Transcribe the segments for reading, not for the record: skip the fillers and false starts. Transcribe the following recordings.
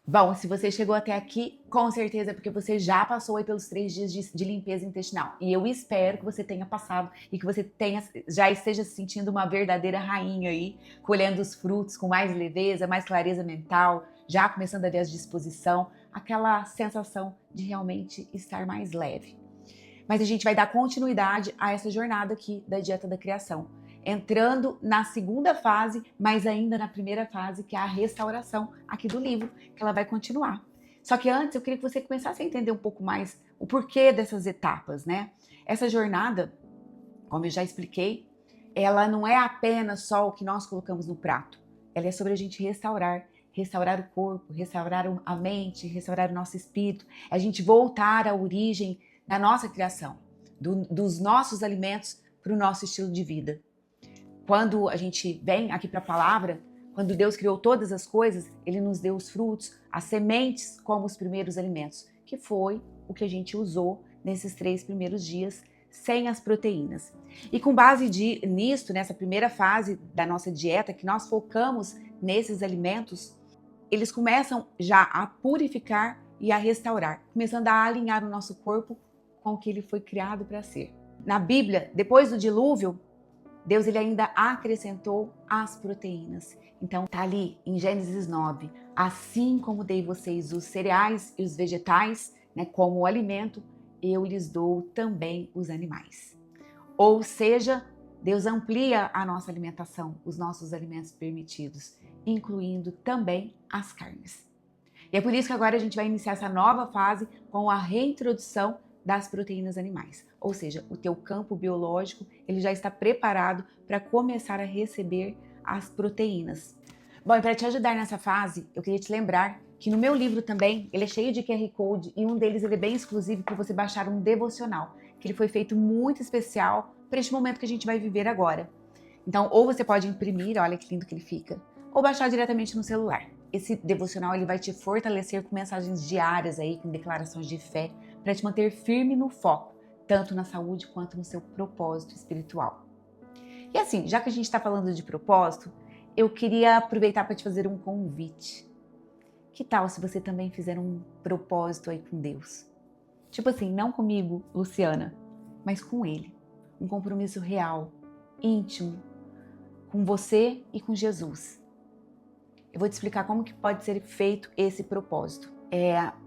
Bom, se você chegou até aqui, com certeza é porque você já passou aí pelos 3 dias de limpeza intestinal. E eu espero que você tenha passado e que você já esteja se sentindo uma verdadeira rainha aí, colhendo os frutos com mais leveza, mais clareza mental, já começando a ver a disposição, aquela sensação de realmente estar mais leve. Mas a gente vai dar continuidade a essa jornada aqui da dieta da criação, entrando na segunda fase, mas ainda na primeira fase, que é a restauração aqui do livro, que ela vai continuar. Só que antes eu queria que você começasse a entender um pouco mais o porquê dessas etapas, né? Essa jornada, como eu já expliquei, ela não é apenas só o que nós colocamos no prato. Ela é sobre a gente restaurar o corpo, restaurar a mente, restaurar o nosso espírito, a gente voltar à origem da nossa criação, dos nossos alimentos para o nosso estilo de vida. Quando a gente vem aqui para a palavra, quando Deus criou todas as coisas, Ele nos deu os frutos, as sementes como os primeiros alimentos, que foi o que a gente usou nesses 3 primeiros dias, sem as proteínas. E com base nisto, nessa primeira fase da nossa dieta, que nós focamos nesses alimentos, eles começam já a purificar e a restaurar, começando a alinhar o nosso corpo com o que ele foi criado para ser. Na Bíblia, depois do dilúvio, Deus ele ainda acrescentou as proteínas. Então tá ali em Gênesis 9, assim como dei vocês os cereais e os vegetais, né, como alimento, eu lhes dou também os animais. Ou seja, Deus amplia a nossa alimentação, os nossos alimentos permitidos, incluindo também as carnes. E é por isso que agora a gente vai iniciar essa nova fase com a reintrodução das proteínas animais. Ou seja, o teu campo biológico ele já está preparado para começar a receber as proteínas. Bom, e para te ajudar nessa fase, eu queria te lembrar que no meu livro também, ele é cheio de QR Code e um deles ele é bem exclusivo para você baixar um devocional, que ele foi feito muito especial para este momento que a gente vai viver agora. Então, ou você pode imprimir, olha que lindo que ele fica, ou baixar diretamente no celular. Esse devocional ele vai te fortalecer com mensagens diárias aí, com declarações de fé, para te manter firme no foco, tanto na saúde quanto no seu propósito espiritual. E assim, já que a gente está falando de propósito, eu queria aproveitar para te fazer um convite. Que tal se você também fizer um propósito aí com Deus? Tipo assim, não comigo, Luciana, mas com Ele. Um compromisso real, íntimo, com você e com Jesus. Eu vou te explicar como que pode ser feito esse propósito.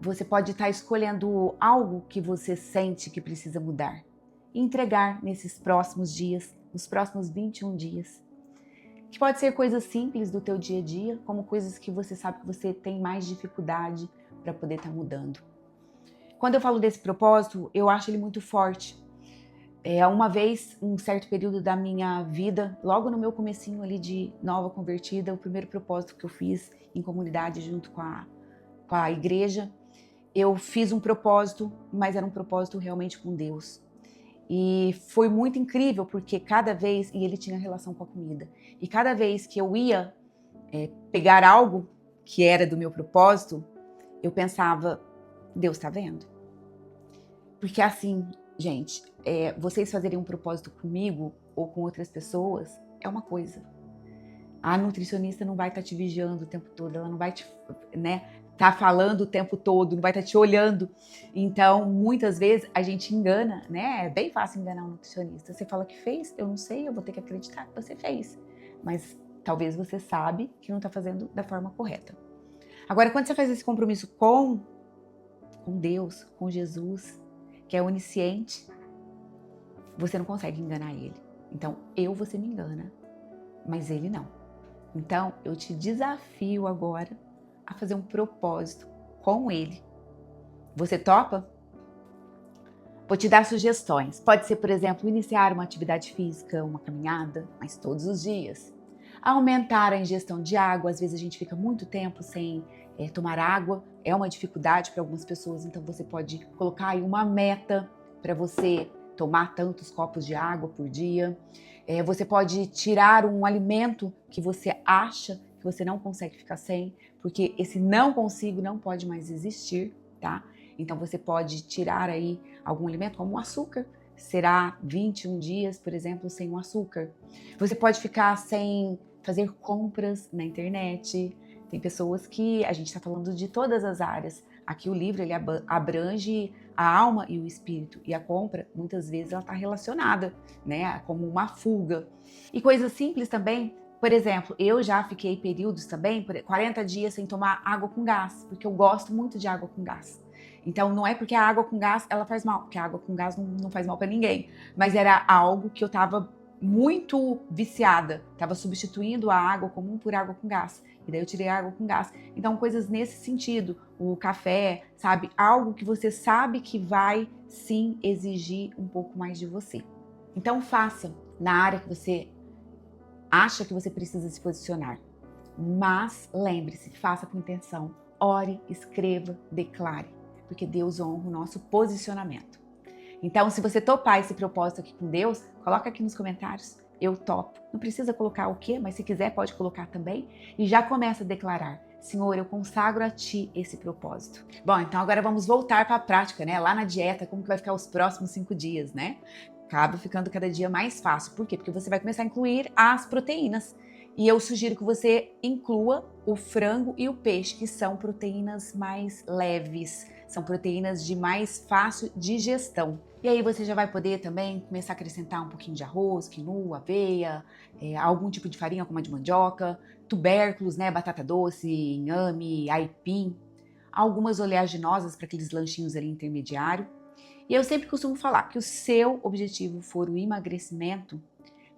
Você pode estar escolhendo algo que você sente que precisa mudar e entregar nesses próximos dias, nos próximos 21 dias. Que pode ser coisas simples do teu dia a dia, como coisas que você sabe que você tem mais dificuldade para poder estar mudando. Quando eu falo desse propósito, eu acho ele muito forte. Uma vez, um certo período da minha vida, logo no meu comecinho ali de nova convertida, o primeiro propósito que eu fiz em comunidade junto com a igreja, eu fiz um propósito, mas era um propósito realmente com Deus. E foi muito incrível, porque cada vez, e ele tinha relação com a comida, e cada vez que eu ia pegar algo que era do meu propósito, eu pensava, Deus tá vendo? Porque assim, gente, vocês fazerem um propósito comigo ou com outras pessoas é uma coisa. A nutricionista não vai estar te vigiando o tempo todo, ela não vai te, tá falando o tempo todo, não vai estar te olhando. Então, muitas vezes a gente engana, né? É bem fácil enganar um nutricionista. Você fala que fez, eu não sei, eu vou ter que acreditar que você fez. Mas talvez você sabe que não está fazendo da forma correta. Agora, quando você faz esse compromisso com Deus, com Jesus, que é onisciente, você não consegue enganar ele. Então, você me engana, mas ele não. Então, eu te desafio agora a fazer um propósito com ele. Você topa? Vou te dar sugestões. Pode ser, por exemplo, iniciar uma atividade física, uma caminhada, mas todos os dias. Aumentar a ingestão de água. Às vezes a gente fica muito tempo sem tomar água. É uma dificuldade para algumas pessoas, então você pode colocar aí uma meta para você tomar tantos copos de água por dia. Você pode tirar um alimento que você acha que você não consegue ficar sem, porque esse não consigo não pode mais existir, tá? Então você pode tirar aí algum alimento, como o açúcar. Será 21 dias, por exemplo, sem o açúcar. Você pode ficar sem fazer compras na internet, Tem pessoas que a gente está falando de todas as áreas. Aqui o livro ele abrange a alma e o espírito. E a compra, muitas vezes, ela está relacionada, né? Como uma fuga. E coisas simples também. Por exemplo, eu já fiquei períodos também, 40 dias sem tomar água com gás, porque eu gosto muito de água com gás. Então não é porque a água com gás ela faz mal, porque a água com gás não faz mal para ninguém. Mas era algo que eu estava muito viciada, estava substituindo a água comum por água com gás. E daí eu tirei a água com gás. Então coisas nesse sentido, o café, sabe? Algo que você sabe que vai sim exigir um pouco mais de você. Então faça na área que você acha que você precisa se posicionar. Mas lembre-se, faça com intenção. Ore, escreva, declare. Porque Deus honra o nosso posicionamento. Então, se você topar esse propósito aqui com Deus, coloca aqui nos comentários. Eu topo. Não precisa colocar o quê, mas se quiser pode colocar também. E já começa a declarar. Senhor, eu consagro a Ti esse propósito. Bom, então agora vamos voltar para a prática, né? Lá na dieta, como que vai ficar os próximos 5 dias, né? Acaba ficando cada dia mais fácil. Por quê? Porque você vai começar a incluir as proteínas. E eu sugiro que você inclua o frango e o peixe, que são proteínas mais leves, são proteínas de mais fácil digestão. E aí você já vai poder também começar a acrescentar um pouquinho de arroz, quinoa, aveia, algum tipo de farinha como a de mandioca, tubérculos, né, batata doce, inhame, aipim, algumas oleaginosas para aqueles lanchinhos ali intermediário. E eu sempre costumo falar que o seu objetivo for o emagrecimento,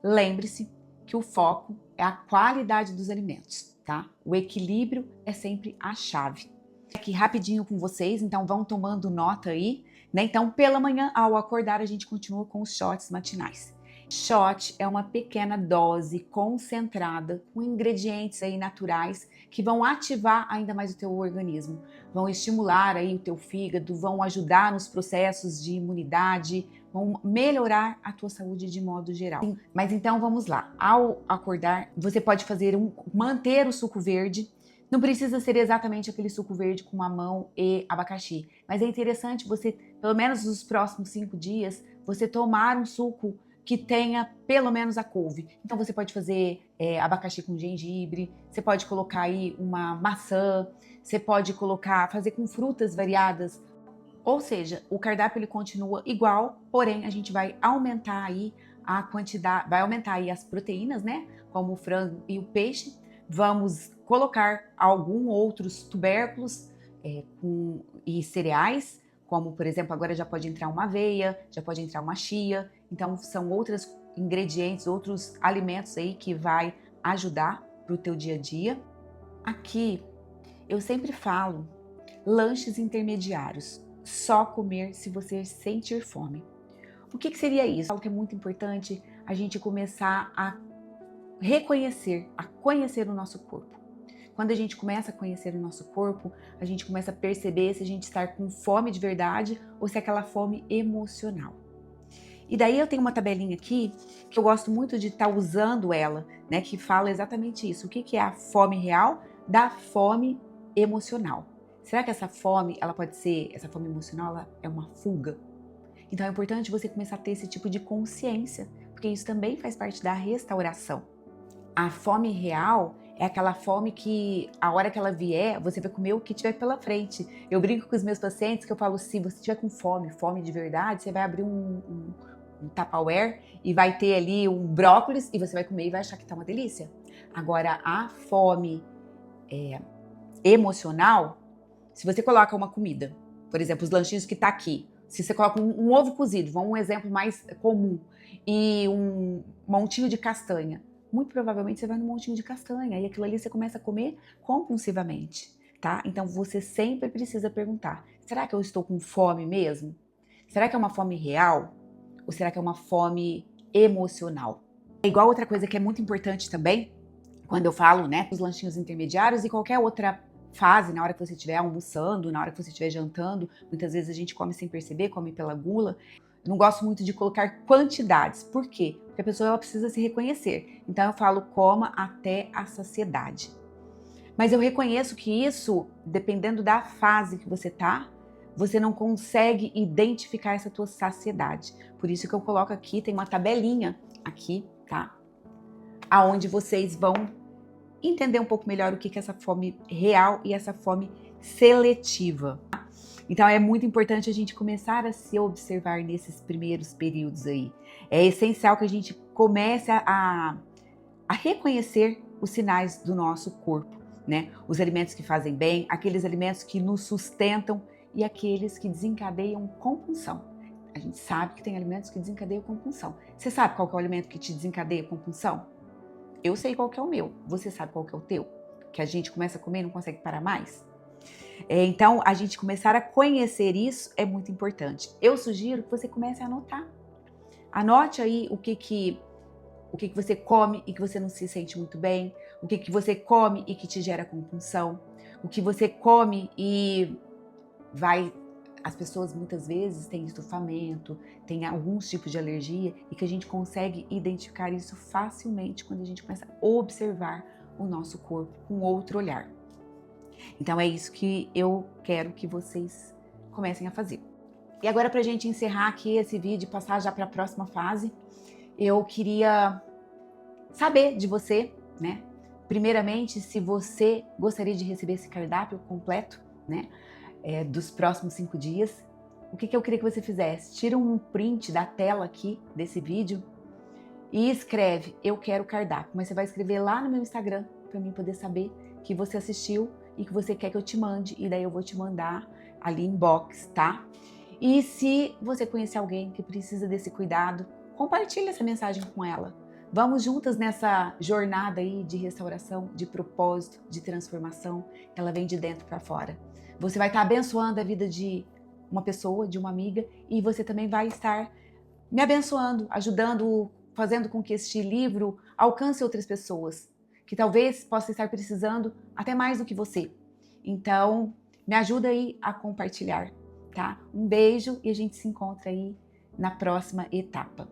lembre-se que o foco é a qualidade dos alimentos, tá? O equilíbrio é sempre a chave. Aqui rapidinho com vocês, então vão tomando nota aí, né? Então pela manhã, ao acordar, a gente continua com os shots matinais. Shot é uma pequena dose concentrada com ingredientes aí naturais que vão ativar ainda mais o teu organismo, vão estimular aí o teu fígado, vão ajudar nos processos de imunidade, vão melhorar a tua saúde de modo geral. Sim, mas então vamos lá. Ao acordar, você pode manter o suco verde. Não precisa ser exatamente aquele suco verde com mamão e abacaxi, mas é interessante você, pelo menos nos próximos 5 dias, você tomar um suco que tenha pelo menos a couve. Então você pode fazer abacaxi com gengibre, você pode colocar aí uma maçã, você pode fazer com frutas variadas. Ou seja, o cardápio ele continua igual, porém a gente vai aumentar aí a quantidade, vai aumentar aí as proteínas, né? Como o frango e o peixe. Vamos colocar alguns outros tubérculos e cereais, como por exemplo, agora já pode entrar uma aveia, já pode entrar uma chia. Então são outros ingredientes, outros alimentos aí que vai ajudar para o teu dia a dia. Aqui eu sempre falo lanches intermediários. Só comer se você sentir fome. O que seria isso? Eu falo que é muito importante a gente começar a reconhecer, a conhecer o nosso corpo. Quando a gente começa a conhecer o nosso corpo, a gente começa a perceber se a gente está com fome de verdade ou se é aquela fome emocional. E daí eu tenho uma tabelinha aqui que eu gosto muito de estar usando ela, né? Que fala exatamente isso. O que é a fome real da fome emocional? Será que essa fome, essa fome emocional, ela é uma fuga? Então é importante você começar a ter esse tipo de consciência, porque isso também faz parte da restauração. A fome real é aquela fome que, a hora que ela vier, você vai comer o que tiver pela frente. Eu brinco com os meus pacientes que eu falo, se você tiver com fome de verdade, você vai abrir um Tupperware e vai ter ali um brócolis e você vai comer e vai achar que tá uma delícia. Agora, a fome emocional, se você coloca uma comida, por exemplo, os lanchinhos que tá aqui, se você coloca um ovo cozido, vamos um exemplo mais comum, e um montinho de castanha, muito provavelmente você vai no montinho de castanha e aquilo ali você começa a comer compulsivamente, tá? Então você sempre precisa perguntar, será que eu estou com fome mesmo? Será que é uma fome real? Ou será que é uma fome emocional? É igual outra coisa que é muito importante também, quando eu falo, né, dos lanchinhos intermediários e qualquer outra fase, na hora que você estiver almoçando, na hora que você estiver jantando, muitas vezes a gente come sem perceber, come pela gula. Eu não gosto muito de colocar quantidades. Por quê? Porque a pessoa ela precisa se reconhecer. Então eu falo, coma até a saciedade. Mas eu reconheço que isso, dependendo da fase que você tá, você não consegue identificar essa tua saciedade. Por isso que eu coloco aqui, tem uma tabelinha aqui, tá? Aonde vocês vão entender um pouco melhor o que é essa fome real e essa fome seletiva. Então é muito importante a gente começar a se observar nesses primeiros períodos aí. É essencial que a gente comece a reconhecer os sinais do nosso corpo, né? Os alimentos que fazem bem, aqueles alimentos que nos sustentam e aqueles que desencadeiam compulsão. A gente sabe que tem alimentos que desencadeiam compulsão. Você sabe qual que é o alimento que te desencadeia compulsão? Eu sei qual que é o meu. Você sabe qual que é o teu? Que a gente começa a comer e não consegue parar mais? Então, a gente começar a conhecer isso é muito importante. Eu sugiro que você comece a anotar. Anote aí o que você come e que você não se sente muito bem, o que você come e que te gera compulsão, o que você come e as pessoas muitas vezes têm estufamento, têm alguns tipos de alergia e que a gente consegue identificar isso facilmente quando a gente começa a observar o nosso corpo com outro olhar. Então é isso que eu quero que vocês comecem a fazer. E agora, pra gente encerrar aqui esse vídeo e passar já para a próxima fase, eu queria saber de você, né? Primeiramente, se você gostaria de receber esse cardápio completo, né? Dos próximos 5 dias. O que eu queria que você fizesse? Tira um print da tela aqui desse vídeo e escreve, eu quero cardápio. Mas você vai escrever lá no meu Instagram para mim poder saber que você assistiu e que você quer que eu te mande. E daí eu vou te mandar ali inbox, tá? E se você conhecer alguém que precisa desse cuidado, compartilhe essa mensagem com ela. Vamos juntas nessa jornada aí de restauração, de propósito, de transformação. Ela vem de dentro para fora. Você vai estar abençoando a vida de uma pessoa, de uma amiga, e você também vai estar me abençoando, ajudando, fazendo com que este livro alcance outras pessoas, que talvez possam estar precisando até mais do que você. Então, me ajuda aí a compartilhar, tá? Um beijo e a gente se encontra aí na próxima etapa.